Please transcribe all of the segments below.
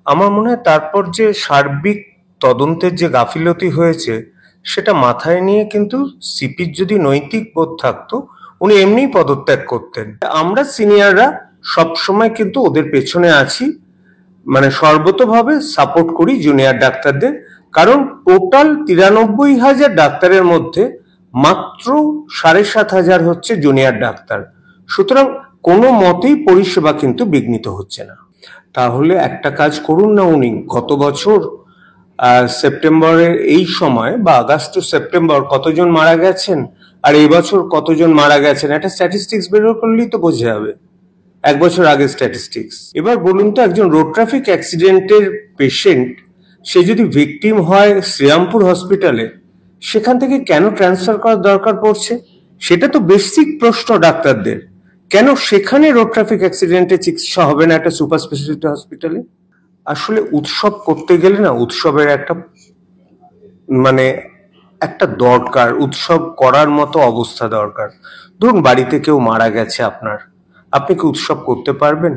আমার মনে হয় তারপর যে সার্বিক তদন্তের যে গাফিলতি হয়েছে সেটা মাথায় নিয়ে কিন্তু সিপির যদি নৈতিক বোধ থাকতো উনি এমনিই পদত্যাগ করতেন। আমরা সিনিয়ররা সবসময় কিন্তু ওদের পেছনে আছি, মানে সর্বতোভাবে সাপোর্ট করি জুনিয়র ডাক্তারদের। কারণ টোটাল ৯৩,০০০ ডাক্তারের মধ্যে মাত্র ৭,৫০০ হচ্ছে জুনিয়র ডাক্তার। সুতরাং কোনো মতেই পরিষেবা কিন্তু বিঘ্নিত হচ্ছে না। তাহলে একটা কাজ করুন না, উনি গত বছর সেপ্টেম্বরের এই সময় বা আগস্ট টু সেপ্টেম্বর কতজন মারা গেছেন আর এই বছর কতজন মারা গেছেন একটা স্ট্যাটিস্টিক্স বের করলেই তো বোঝা যাবে, এক বছর আগে স্ট্যাটিস্টিক্স। এবার বলুন তো, একজন রোড ট্রাফিক অ্যাক্সিডেন্টের পেশেন্ট সে যদি ভিকটিম হয় শ্রীরামপুর হসপিটালে, সেখান থেকে কেন ট্রান্সফার করার দরকার পড়ছে? সেটা তো বেসিক প্রশ্ন ডাক্তারদের। কেন সেখানে রোড ট্রাফিক অ্যাক্সিডেন্টের চিকিৎসা হবে না একটা সুপার স্পেশালিটি হসপিটালে? আসলে উৎসব করতে গেলে না উৎসবের একটা মানে একটা দরকার, উৎসব করার মতো অবস্থা দরকার। ধরুন বাড়িতে কেউ মারা গেছে আপনার, আপনি কি উৎসব করতে পারবেন?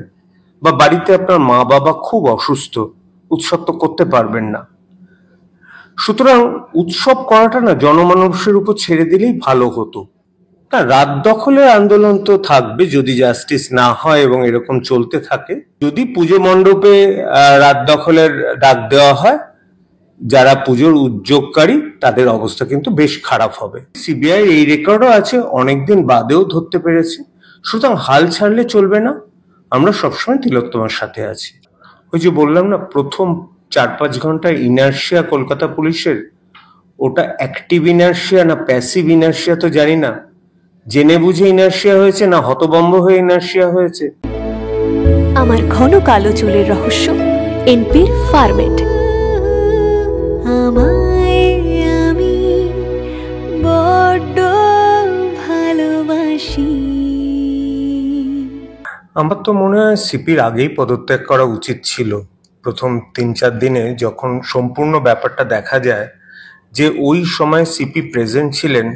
বা বাড়িতে আপনার মা বাবা খুব অসুস্থ, উৎসব তো করতে পারবেন না। সুতরাং উৎসব করাটা না জনমানুষের উপর ছেড়ে দিলেই ভালো হতো। না, রাত দখলের আন্দোলন তো থাকবে যদি জাস্টিস না হয় এবং এরকম চলতে থাকে। যদি পুজো মণ্ডপে রাত দখলের ডাক দেওয়া হয়, যারা পুজোর উদ্যোগকারী তাদের অবস্থা কিন্তু বেশ খারাপ হবে। সিবিআই এই রেকর্ডও আছে, অনেকদিন বাদেও ধরতে পেরেছে। সুতরাং হাল ছাড়লে চলবে না, আমরা সবসময় তিলোত্তমার সাথে আছি। ওই যে বললাম না, প্রথম ৪-৫ ঘন্টা ইনার্শিয়া কলকাতা পুলিশের, ওটা অ্যাক্টিভ ইনার্শিয়া না প্যাসিভ ইনার্শিয়া তো জানি না, জেনে বুঝে ইনার্শিয়া হয়েছে না হতবম্ব হয়ে ইনার্শিয়া হয়েছে। আমার ঘন কালো চুলের রহস্য এনপির ফার্মেট। আমায় আমি বড্ড ভালোবাসি। আমার তো মনে হয় সিপির আগেই পদত্যাগ করা উচিত ছিল। প্রথম ৩-৪ দিনে যখন সম্পূর্ণ ব্যাপারটা দেখা যায় যে ওই সময় সিপি প্রেজেন্ট ছিলেন,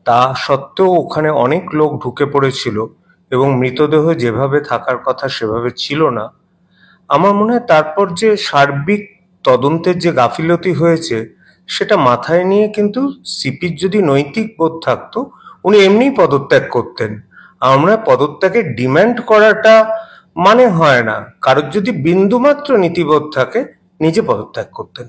তা সত্ত্বেও ওখানে অনেক লোক ঢুকে পড়েছিল এবং মৃতদেহ যেভাবে থাকার কথা সেভাবে ছিল না। আমার মনে হয় তারপর যে সার্বিক তদন্তের যে গাফিলতি হয়েছে সেটা মাথায় নিয়ে কিন্তু সিপির যদি নৈতিক বোধ থাকতো উনি এমনিই পদত্যাগ করতেন। আমরা পদত্যাগের ডিমান্ড করাটা মানে হয় না, কারোর যদি বিন্দুমাত্র নীতিবোধ থাকে নিজে পদত্যাগ করতেন।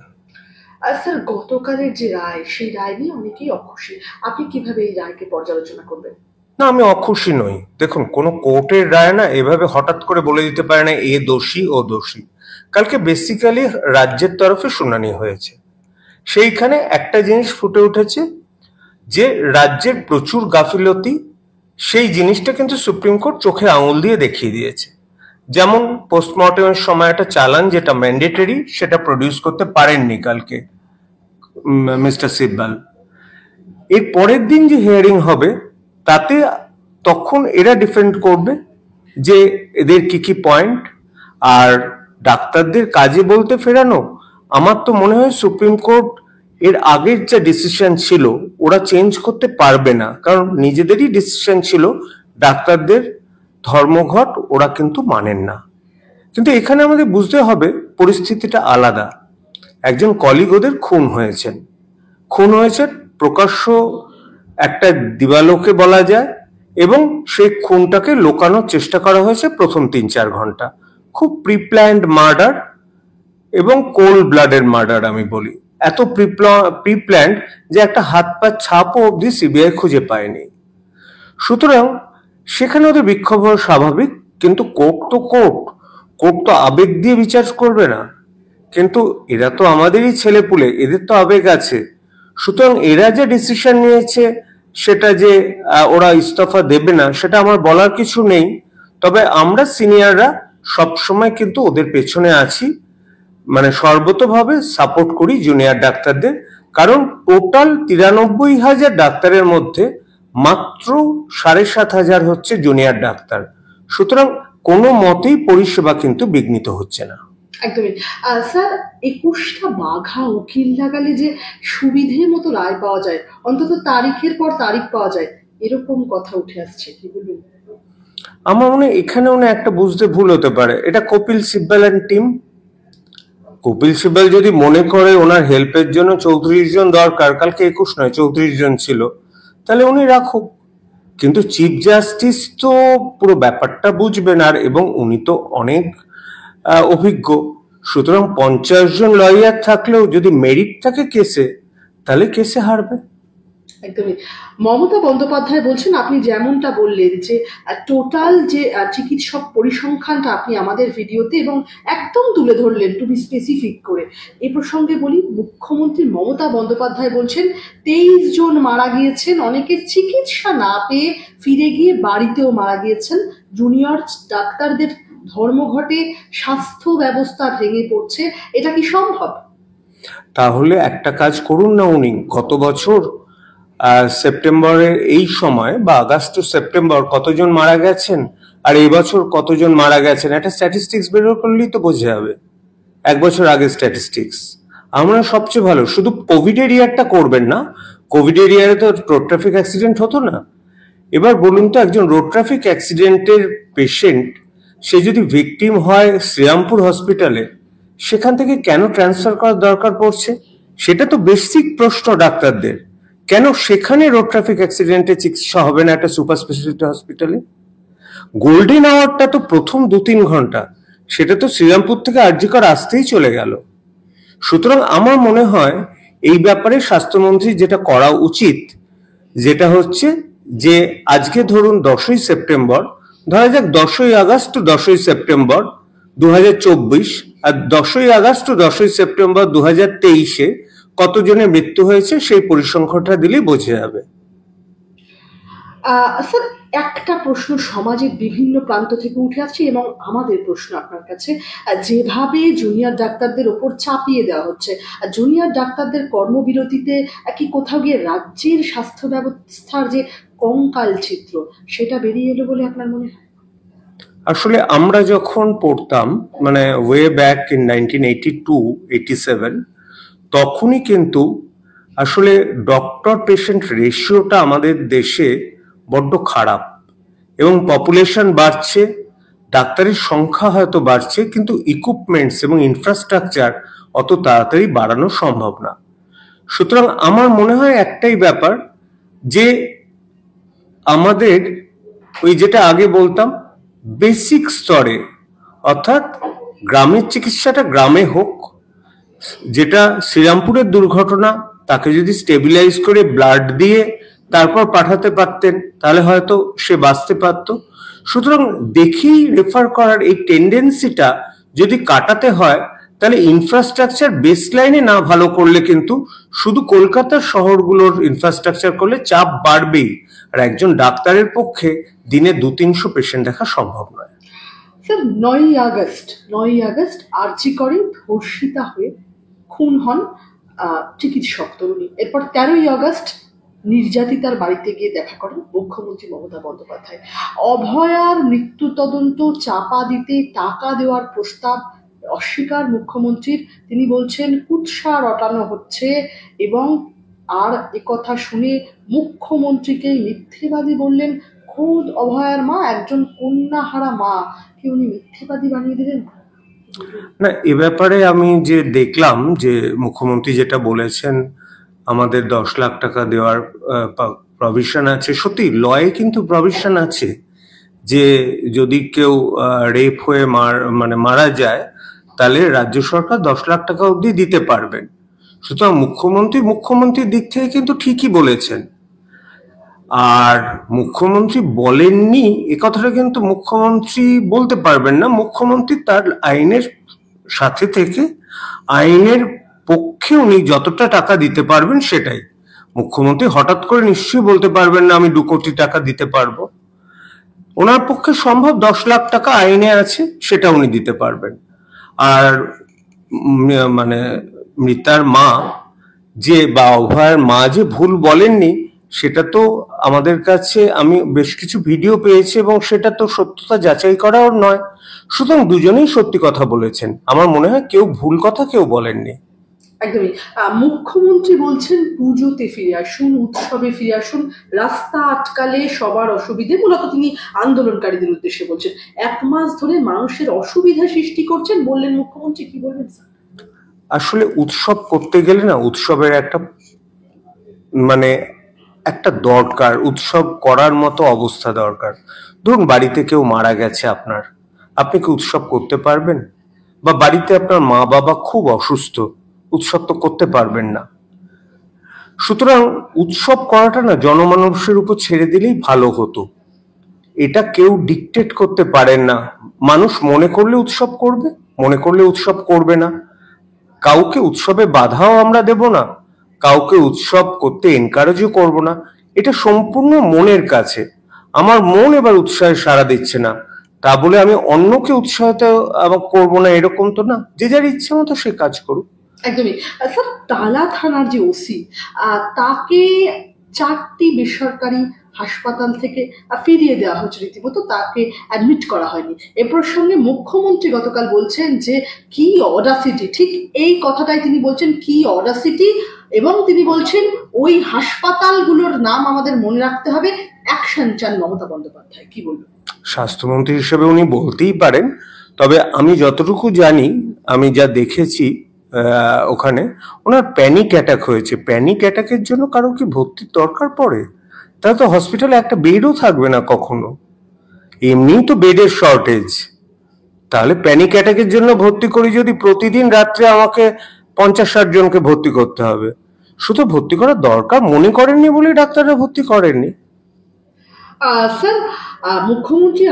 স্যার, গতকালের যে রায়, সেই রায় নিয়ে অনেকেই অখুশি। আপনি কিভাবে এই রায়কে পর্যালোচনা করবেন? না, আমি অখুশি নই। দেখুন, কোনো কোর্টের রায় না এভাবে হঠাৎ করে বলে দিতে পারে না এ দোষী ও দোষী। কালকে বেসিক্যালি রাজ্যের তরফে শুনানি হয়েছে, সেইখানে একটা জিনিস ফুটে উঠেছে যে রাজ্যের প্রচুর গাফিলতি, সেই জিনিসটা কিন্তু সুপ্রিম কোর্ট চোখে আঙুল দিয়ে দেখিয়ে দিয়েছে। যেমন পোস্টমর্টমের সময় একটা চালান যেটা ম্যান্ডেটরি সেটা প্রডিউস করতে পারেননি কালকে মিস্টার সিব্বাল। এর পরের দিন যে হিয়ারিং হবে তাতে তখন এরা ডিফেন্ড করবে যে এদের কি কি পয়েন্ট। আর ডাক্তারদের কাজে বলতে ফেরানো, আমার তো মনে হয় সুপ্রিম কোর্ট এর আগের যে ডিসিশন ছিল ওরা চেঞ্জ করতে পারবে না, কারণ নিজেদেরই ডিসিশন ছিল ডাক্তারদের ধর্মঘট ওরা কিন্তু মানেন না। কিন্তু এখানে আমাদের বুঝতে হবে পরিস্থিতিটা আলাদা। একজন কলিগ ওদের খুন হয়েছে প্রকাশ্য একটা দিবালোকে বলা যায়, এবং সেই খুনটাকে লুকানোর চেষ্টা করা হয়েছে প্রথম ৩-৪ ঘন্টা। খুব প্রিপ্ল্যান্ড মার্ডার এবং কোল্ড ব্লাডের মার্ডার আমি বলি। এত প্রিপ্ল্যান্ড যে একটা হাত পা ছাপও অবধি সিবিআই খুঁজে পায়নি। সুতরাং সেখানে ওদের বিক্ষোভ হওয়া স্বাভাবিক, কিন্তু কোর্ট তো আবেগ দিয়ে বিচার করবে না। কিন্তু এরা তো আমাদেরই ছেলেপুলে, এদের তো আবেগ আছে। সুতরাং এরা যে ডিসিশন নিয়েছে সেটা যে ওরা ইস্তফা দেবে না সেটা আমার বলার কিছু নেই। তবে আমরা সিনিয়ররা সবসময় কিন্তু ওদের পেছনে আছি, মানে সর্বতোভাবে সাপোর্ট করি জুনিয়র ডাক্তারদের। কারণ টোটাল ৯৩,০০০ ডাক্তারের মধ্যে মাত্র ৭,৫০০ হচ্ছে জুনিয়র ডাক্তার। সুতরাং কোনো মতেই পরিষেবা কিন্তু বিঘ্নিত হচ্ছে না। একদমই। স্যার, ২১টা বাঘা উকিল লাগালে যে সুবিধে মতো রায় পাওয়া যায়, অন্তত তারিখের পর তারিখ পাওয়া যায়, এরকম কথা উঠে আসছে, কি বলবেন? আমার মনে হয় এখানে একটা বুঝতে ভুল হতে পারে, এটা কপিল সিব্বাল এন্ড টিম। কপিল সিব্বল যদি মনে করে ওনার হেল্পের জন্য 34 জন দরকার, কালকে 21 নয় 34 জন ছিল, তাহলে উনি রাখুক। কিন্তু চিফ জাস্টিস তো পুরো ব্যাপারটা বুঝবেন, আর এবং উনি তো অনেক অভিজ্ঞ। সুতরাং 50 জন লয়ার থাকলেও যদি মেরিট থাকে কেসে, তাহলে কেসে হারবে। একদমই। মমতা বন্দ্যোপাধ্যায় বলছেন, আপনি যেমনটা বললেন যে টোটাল যে চিকিৎসক পরিসংখ্যানটা আপনি আমাদের ভিডিওতে এবং একদম তুলে ধরলেন টু বি স্পেসিফিক করে। এই প্রসঙ্গে বলি, মুখ্যমন্ত্রী মমতা বন্দ্যোপাধ্যায় বলছেন 23 জন মারা গিয়েছেন, অনেকে চিকিৎসা না পেয়ে ফিরে গিয়ে বাড়িতেও মারা গিয়েছেন। জুনিয়র ডাক্তারদের ধর্মঘটে স্বাস্থ্য ব্যবস্থা ভেঙে পড়ছে, এটা কি সম্ভব? তাহলে একটা কাজ করুন না, উনি গত বছর সেপ্টেম্বরের এই সময় বা আগস্ট টু সেপ্টেম্বর কতজন মারা গেছেন আর এই বছর কতজন মারা গেছেন, একটা স্ট্যাটিস্টিক্স বের করলেই তো বোঝা যাবে। এক বছর আগে স্ট্যাটিস্টিক্স আমরা সবচেয়ে ভালো। শুধু কোভিডের ইয়ারটা করবেন না, কোভিডের ইয়ারে তো রোড ট্রাফিক অ্যাক্সিডেন্ট হতো না। এবার বলুন তো, একজন রোড ট্রাফিক অ্যাক্সিডেন্টের পেশেন্ট সে যদি ভিকটিম হয় শ্রীরামপুর হসপিটালে, সেখান থেকে কেন ট্রান্সফার করার দরকার পড়ছে? সেটা তো বেসিক প্রশ্ন ডাক্তারদের। কেন সেখানে রোড ট্রাফিক অ্যাক্সিডেন্টে চিকিৎসা হবে না একটা সুপার স্পেশালিটি হসপিটালে? গোল্ডেন আওয়ারটা তো প্রথম 2-3 ঘন্টা, সেটা তো শ্রীরামপুর থেকে আরজিকর আসতেই চলে গেল। সুতরাং আমার মনে হয় এই ব্যাপারে স্বাস্থ্যমন্ত্রী যেটা করা উচিত, যেটা হচ্ছে যে আজকে ধরুন 10ই সেপ্টেম্বর, ধরা যাক 10ই আগস্ট টু 10ই সেপ্টেম্বর 2024, আর 10ই আগস্ট টু 10ই সেপ্টেম্বর 2023-এ কতজনের মৃত্যু হয়েছে সেই পরিসংখ্যানটা দিলেই বোঝা যাবে। স্যার, একটা প্রশ্ন সমাজের বিভিন্ন প্রান্ত থেকে উঠে আসছে এবং আমাদের প্রশ্ন আপনার কাছে, যেভাবে জুনিয়র ডাক্তারদের ওপর চাপিয়ে দেওয়া হচ্ছে, জুনিয়র ডাক্তারদের কর্মবিরতিতে কি কোথাও গিয়ে রাজ্যের স্বাস্থ্য ব্যবস্থার যে কঙ্কাল চিত্র সেটা বেরিয়ে এলো বলে আপনার মনে হয়? আসলে আমরা যখন পড়তাম, মানে ওয়ে ব্যাক ইন 1982-87, তখনই কিন্তু আসলে ডক্টর পেশেন্ট রেশিওটা আমাদের দেশে বড্ড খারাপ, এবং পপুলেশন বাড়ছে, ডাক্তারের সংখ্যা হয়তো বাড়ছে, কিন্তু ইকুইপমেন্টস এবং ইনফ্রাস্ট্রাকচার অত তাড়াতাড়ি বাড়ানো সম্ভব না। সুতরাং আমার মনে হয় একটাই ব্যাপার, যে আমাদের ওই যেটা আগে বলতাম বেসিক স্তরে, অর্থাৎ গ্রামের চিকিৎসাটা গ্রামে হোক। যেটা শ্রীরামপুরের দুর্ঘটনা, তাকে যদি স্টেবিলাইজ করে ব্লাড দিয়ে তারপর পাঠাতে পারতেন, তাহলে হয়তো সে বাঁচতে পারত। সুতরাং দেখেই রেফার করার এই টেন্ডেন্সিটা যদি কাটাতে হয়, তাহলে ইনফ্রাস্ট্রাকচার বেসলাইনে না ভালো করলে কিন্তু শুধু কলকাতার শহরগুলোর ইনফ্রাস্ট্রাকচার করলে চাপ বাড়বেই, আর একজন ডাক্তারের পক্ষে দিনে 200-300 পেশেন্ট দেখা সম্ভব নয়। স্যার, 9ই আগস্ট আরজিকরে ধর্ষিতা হয়ে খুন হন চিকিৎসক তরুণী। এরপর 13ই আগস্ট নির্যাতিতার বাড়িতে গিয়ে দেখা করেন মুখ্যমন্ত্রী মমতা বন্দ্যোপাধ্যায়। অভয়ার মৃত্যু তদন্ত চাপা দিতে টাকা দেওয়ার প্রস্তাব অস্বীকার মুখ্যমন্ত্রীর। তিনি বলছেন কুৎসা রটানো হচ্ছে, এবং আর একথা শুনে মুখ্যমন্ত্রীকেই মিথ্যেবাদী বললেন। খোদ অভয়ার মা, একজন কন্যাহারা মা, কে উনি মিথ্যেবাদী বানিয়ে দিলেন। না, এ ব্যাপারে আমি যে দেখলাম যে মুখ্যমন্ত্রী যেটা বলেছেন, আমাদের 10 লাখ টাকা দেওয়ার প্রভিশন আছে। সত্যি লয়ে কিন্তু প্রভিশন আছে যে যদি কেউ রেপ হয়ে মারা যায়, তাহলে রাজ্য সরকার 10 লাখ টাকা অবধি দিতে পারবেন। সুতরাং মুখ্যমন্ত্রীর দিক থেকে কিন্তু ঠিকই বলেছেন। আর মুখ্যমন্ত্রী বলেননি এ কথাটা কিন্তু মুখ্যমন্ত্রী বলতে পারবেন না। মুখ্যমন্ত্রী তার আইনের সাথে থেকে আইনের পক্ষে উনি যতটা টাকা দিতে পারবেন সেটাই। মুখ্যমন্ত্রী হঠাৎ করে নিশ্চয়ই বলতে পারবেন না আমি 2 কোটি টাকা দিতে পারবো। ওনার পক্ষে সম্ভব 10 লাখ টাকা আইনে আছে, সেটা উনি দিতে পারবেন। আর মানে মৃতার মা যে বা অভয়ার মা যে ভুল বলেননি, সেটা তো আমাদের কাছে আমি বেশ কিছু ভিডিও পেয়েছি এবং সেটা তো সত্যতা যাচাই করাও নয়। সুতরাং দুজনেই সত্যি কথা বলেছেন। আমার মনে হয় কেউ ভুল কথা কেউ বলেননি। একদমই। মুখ্যমন্ত্রী বলছেন পুজোতে ফিরে আসুন, উৎসবে ফিরে আসুন, রাস্তা আটকালে সবার অসুবিধে। মূলত তিনি আন্দোলনকারীদের উদ্দেশ্যে বলছেন। 1 মাস ধরে মানুষের অসুবিধা সৃষ্টি করছেন বললেন মুখ্যমন্ত্রী। কি বলবেন স্যার? আসলে উৎসব করতে গেলে না উৎসবের একটা মানে একটা দরকার, উৎসব করার মতো অবস্থা দরকার। ধরুন বাড়িতে কেউ মারা গেছে আপনার, আপনি কি উৎসব করতে পারবেন? বা বাড়িতে আপনার মা বাবা খুব অসুস্থ, উৎসব তো করতে পারবেন না। সুতরাং উৎসব করাটা না জনমানুষের উপর ছেড়ে দিলেই ভালো হতো। এটা কেউ ডিকটেট করতে পারেন না। মানুষ মনে করলে উৎসব করবে, মনে করলে উৎসব করবে না। কাউকে উৎসবে বাধাও আমরা দেব না, কাউকে উৎসব করতে এনকারেজও করব না। এটা সম্পূর্ণ মনের কাছে। আমার মন এবার উৎসাহে সাড়া দিচ্ছে না, তা বলে আমি অন্যকে উৎসাহিত আবার করবো না এরকম তো না। যে যার ইচ্ছে মতো সে কাজ করুক। একদমই। স্যার, টালা থানার যে ওসি, তাকে 4টি বেসরকারি হাসপাতাল থেকে ফিরিয়ে দেওয়া হচ্ছে, রীতিমতো তাকে অ্যাডমিট করা হয়নি। এ প্রসঙ্গে মুখ্যমন্ত্রী গতকাল বলছেন যে কি অডাসিটি, ঠিক এই কথাটাই তিনি বলছেন, কি অডাসিটি। এবং তিনি বলছেন ওই হাসপাতালগুলোর নাম আমাদের মনে রাখতে হবে। অ্যাকশন চান মমতা বন্দ্যোপাধ্যায়, কি বলবেন? স্বাস্থ্যমন্ত্রী হিসেবে উনি বলতেই পারেন, তবে আমি যতটুকু জানি, আমি যা দেখেছি ওখানে ওনার প্যানিক অ্যাটাক হয়েছে। প্যানিক অ্যাটাকের জন্য কারো কি ভর্তির দরকার পড়ে? তাহলে তো হসপিটালে একটা বেডও থাকবে না কখনো, এমনিই তো বেডের শর্টেজ। তাহলে প্যানিক অ্যাটাকের জন্য ভর্তি করি যদি, প্রতিদিন রাত্রে আমাকে 50-60 জনকে ভর্তি করতে হবে। শুধু ভর্তি করার দরকার মনে করেননি বলে ডাক্তাররা ভর্তি করেননি। স্যার, মুখ্যমন্ত্রী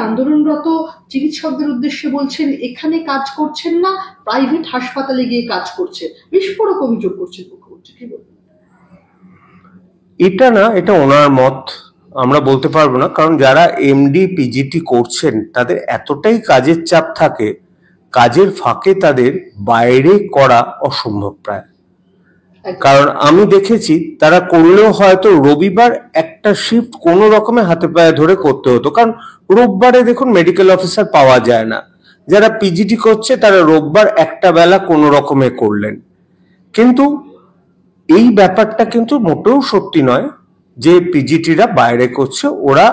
আন্দোলনরত চিকিৎসকদের উদ্দেশ্যে বলছেন এখানে কাজ করছেন না, প্রাইভেট হাসপাতালে গিয়ে কাজ করছে, বিস্ফোরক অভিযোগ করছেন মুখ্যমন্ত্রী, কি বলবেন? এটা না, এটা ওনার মত, আমরা বলতে পারবো না। কারণ যারা এমডি পিজিটি করছেন তাদের এতটাই কাজের চাপ থাকে, কাজের ফাঁকে তাদের বাইরে করা অসম্ভব প্রায়। কারণ আমি দেখেছি তারা করলেও হয়তো রবিবার একটা শিফট কোনো রকমে হাতে পায়ে ধরে করতে হতো, কারণ রোববারে দেখুন মেডিকেল অফিসার পাওয়া যায় না। যারা পিজিটি করছে তারা রোববার একটা বেলা কোনো রকমে করলেন। কিন্তু এই ব্যাপারটা কিন্তু মোটেও সত্যি নয় যে পিজিটিরা বাইরে করছে। ওরা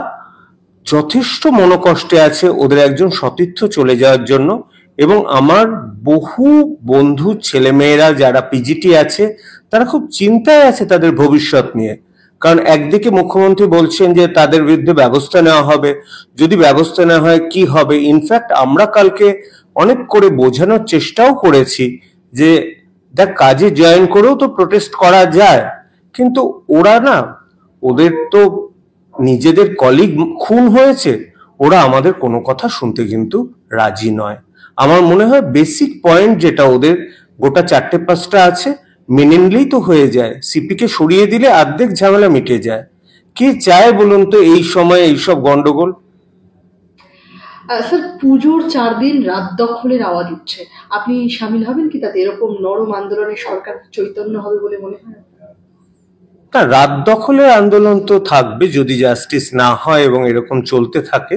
যথেষ্ট মনোকষ্টে আছে ওদের একজন সতীর্থ চলে যাওয়ার জন্য। এবং আমার বহু বন্ধু ছেলেমেয়েরা যারা পিজিটি আছে তারা খুব চিন্তায় আছে তাদের ভবিষ্যৎ নিয়ে। কারণ একদিকে মুখ্যমন্ত্রী বলছেন যে তাদের বিরুদ্ধে ব্যবস্থা নেওয়া হবে, যদি ব্যবস্থা নেওয়া হয় কি হবে। ইনফ্যাক্ট আমরা কালকে অনেক করে বোঝানোর চেষ্টাও করেছি যে দেখ, কাজে জয়েন করেও তো প্রোটেস্ট করা যায়, কিন্তু ওরা না, ওদের তো নিজেদের কলিগ খুন হয়েছে, ওরা আমাদের কোনো কথা শুনতে কিন্তু রাজি নয়। আমার মনে হয় বেসিক পয়েন্ট যেটা ওদের গোটা 4-5টা আছে, মেনে নিলেই তো হয়ে যায়। সিপি কে সরিয়ে দিলে অর্ধেক ঝামেলা মিটে যায়। কে চায় বলুন তো এই সময় এইসব গন্ডগোল? স্যার, পুজোর 4 দিন রাত দখলের আওয়াজ উঠছে, আপনি সামিল হবেন কি তাতে? এরকম নরম আন্দোলনে সরকার চৈতন্য হবে বলে মনে হয়? না, রাত দখলের আন্দোলন তো থাকবে যদি জাস্টিস না হয় এবং এরকম চলতে থাকে।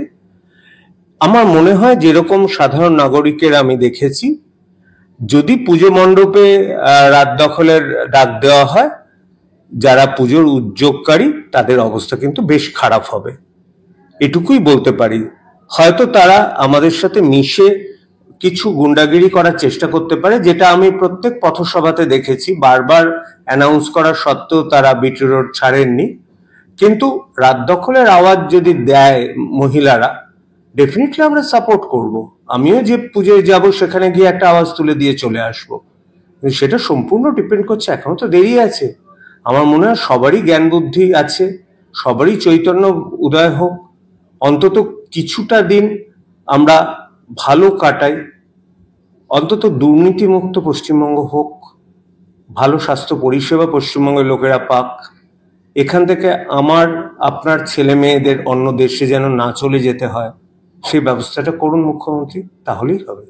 আমার মনে হয় যেরকম সাধারণ নাগরিকের আমি দেখেছি, যদি পুজো মণ্ডপে রাত দখলের ডাক দেওয়া হয়, যারা পুজোর উদ্যোগকারী তাদের অবস্থা কিন্তু বেশ খারাপ হবে, এটুকুই বলতে পারি। হয়তো তারা আমাদের সাথে মিশে কিছু গুন্ডাগিরি করার চেষ্টা করতে পারে, যেটা আমি প্রত্যেক পথসভাতে দেখেছি। বারবার অ্যানাউন্স করা সত্ত্বেও তারা বিটি রোড ছাড়েননি। কিন্তু রাত দখলের আওয়াজ যদি দেয় মহিলারা, ডেফিনেটলি আমরা সাপোর্ট করব। আমিও যে পুজোয় যাব সেখানে গিয়ে একটা আওয়াজ তুলে দিয়ে চলে আসবো। সেটা সম্পূর্ণ ডিপেন্ড করছে, এখনো তো দেরি আছে। আমার মনে হয় সবারই জ্ঞান বুদ্ধি আছে, সবারই চৈতন্য উদয় হোক, অন্তত কিছুটা দিন আমরা ভালো কাটাই, অন্তত দুর্নীতিমুক্ত পশ্চিমবঙ্গ হোক, ভালো স্বাস্থ্য পরিষেবা পশ্চিমবঙ্গের লোকেরা পাক। এখান থেকে আমার আপনার ছেলে মেয়েদের অন্য দেশে যেন না চলে যেতে হয়, সেই ব্যবস্থাটা করুন মুখ্যমন্ত্রী, তাহলেই হবে।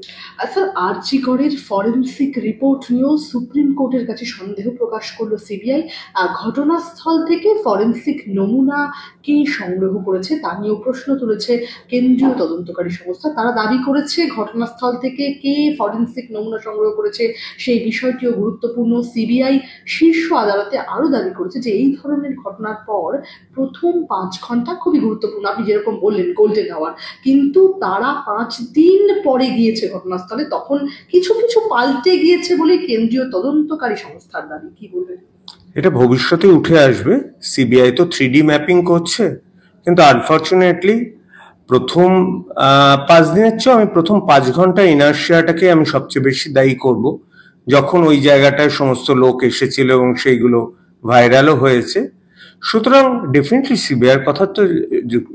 স্যার, আরজিকরের ফরেনসিক রিপোর্ট নিয়েও সুপ্রিম কোর্টের কাছে সন্দেহ প্রকাশ করলো সিবিআই। ঘটনাস্থল থেকে ফরেনসিক নমুনা কে সংগ্রহ করেছে তা নিয়েও প্রশ্ন তুলেছে কেন্দ্রীয় তদন্তকারী সংস্থা। তারা দাবি করেছে ঘটনাস্থল থেকে কে ফরেনসিক নমুনা সংগ্রহ করেছে সেই বিষয়টিও গুরুত্বপূর্ণ। সিবিআই শীর্ষ আদালতে আরও দাবি করেছে যে এই ধরনের ঘটনার পর প্রথম 5 ঘন্টা খুবই গুরুত্বপূর্ণ, আপনি যেরকম বললেন গোল্ডেন আওয়ার, কিন্তু তারা 5 দিন পরে গিয়েছে ঘটনাস্থলে, তখন কিছু কিছু পাল্টে গিয়েছে বলে কেন্দ্রীয় তদন্তকারী সংস্থার দাবি। কি বলবেন? এটা ভবিষ্যতে উঠে আসবে। সিবিআই তো 3D ম্যাপিং করছে, কিন্তু আনফর্চুনেটলি প্রথম 5 দিনের চেয়েও আমি প্রথম 5 ঘন্টা ইনার্শিয়াটাকে আমি সবচেয়ে বেশি দায়ী করব, যখন ওই জায়গাটায় সমস্ত লোক এসেছিল এবং সেইগুলো ভাইরালও হয়েছে। সুতরাং ডেফিনেটলি সিবিআইয়ের কথা তো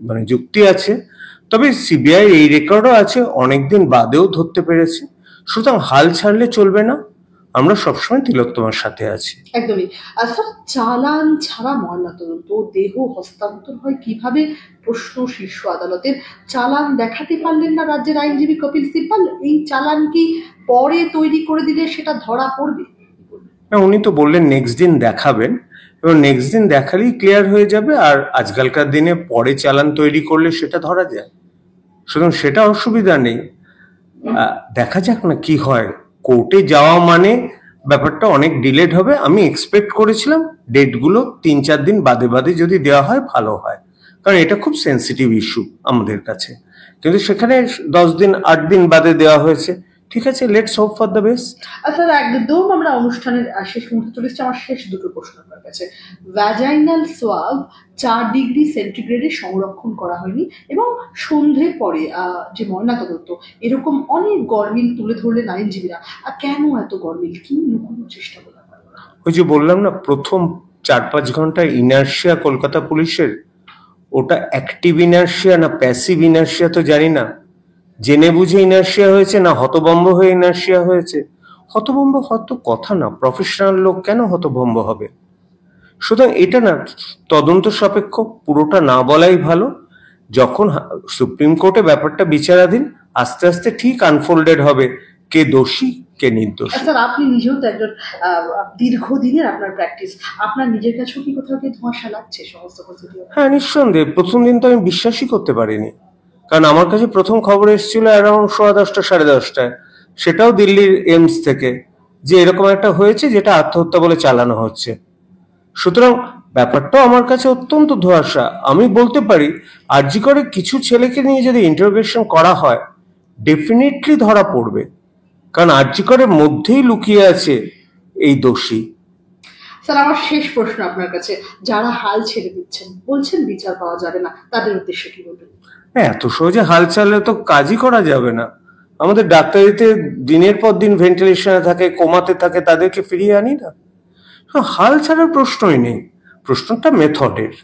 মানে যুক্তি আছে, তবে সিবিআই এই রেকর্ডও আছে, অনেকদিন বাদেও ধরতে পেরেছে। সুতরাং হাল ছাড়লে চলবে না, আমরা সবসময় তিলোত্তমার সাথে আছি। একদমই। স্যার, চালান ছাড়া ময়নাতদন্ত, দেহ হস্তান্তর হয় কিভাবে? প্রশ্ন শীর্ষ আদালতের। চালান দেখাতে পারলেন না রাজ্যের আইনজীবী কপিল সিব্বল, এই চালান কি পরে তৈরি করে দিলে সেটা ধরা পড়বে? না, উনি তো বললেন নেক্সট দিন দেখাবেন, এবং নেক্সট দিন দেখালেই ক্লিয়ার হয়ে যাবে। আর আজকালকার দিনে পরে চালান তৈরি করলে সেটা ধরা যায়, সুতরাং সেটা অসুবিধা নেই। দেখা যাক না কি হয়। কোর্টে যাওয়া মানে ব্যাপারটা অনেক ডিলেড হবে। আমি এক্সপেক্ট করেছিলাম ডেটগুলো 3-4 দিন বাদে বাদে যদি দেওয়া হয় ভালো হয়, কারণ এটা খুব সেন্সিটিভ ইস্যু আমাদের কাছে। কিন্তু সেখানে 10 দিন 8 দিন বাদে দেওয়া হয়েছে। ঠিক আছে, let's hope for the best. Sir, একদম আমরা অনুষ্ঠানের শেষ মুহূর্তে চলে এসেছি। আমার শেষ দুটো প্রশ্ন আপনার কাছে। ভ্যাজাইনাল সোয়াব 4 ডিগ্রি সেন্টিগ্রেডে সংরক্ষণ করা হয়নি, এবং সন্ধ্যের পরে যে ময়নাতদন্ত, এরকম অনেক গরমিল তুলে ধরলেন আইনজীবীরা। কেন এত গরমিল? কি লুকোনোর চেষ্টা করলেন? ওই যে বললাম না, প্রথম 4-5 ঘন্টা ইনার্শিয়া কলকাতা পুলিশের, ওটা অ্যাক্টিভ ইনার্শিয়া না প্যাসিভ ইনার্শিয়া তো জানি না। জেনে বুঝে ইনার্শিয়া হয়েছে না হতভম্ব হয়ে ইনার্শিয়া হয়েছে। হতভম্ব হয়তো কথা না, প্রফেশনাল লোক কেন হতভম্ব হবে? সুতরাং এটা না তদন্ত সাপেক্ষ, পুরোটা না বলাই ভালো। যখন সুপ্রিম কোর্টে ব্যাপারটা বিচারাধীন, আস্তে আস্তে ঠিক আনফোল্ডেড হবে কে দোষী কে নির্দোষ। স্যার, আপনি নিজেও তো একজন দীর্ঘদিনের আপনার প্র্যাকটিস, আপনার নিজের কাছেও কি কোথাও কি ধোঁয়াশা লাগছে সমস্ত পরিস্থিতি? হ্যাঁ, নিঃসন্দেহে। প্রথম দিন তো আমি বিশ্বাসই করতে পারিনি, কারণ আমার কাছে প্রথম খবর এসেছিল অ্যারাউন্ড 10:15 10:30, সেটাও দিল্লির এইমস থেকে, যে এরকম একটা হয়েছে যেটা আত্মহত্যা বলে চালানো হচ্ছে। সুতরাং ব্যাপারটাও আমার কাছে অত্যন্ত ধোঁয়াশা। আমি বলতে পারি আরজি করে কিছু ছেলেকে নিয়ে যদি ইন্টারোগেশন করা হয় ডেফিনেটলি ধরা পড়বে, কারণ আরজি করের মধ্যেই লুকিয়ে আছে এই দোষী। স্যার, আমার শেষ প্রশ্ন আপনার কাছে। যারা হাল ছেড়ে দিচ্ছেন, বলছেন বিচার পাওয়া যাবে না, তাদের উদ্দেশ্যে কি বলবেন? হ্যাঁ, এত সহজে হাল চালে তো কাজই করা যাবে না। আমাদের ডাক্তারিতে দিনের পর দিন ভেন্টিলেশনে থাকে, কোমাতে থাকে, তাদেরকে ফিরিয়ে আনি না। হাল ছাড়ার প্রশ্নই নেই, প্রশ্নটা মেথডের।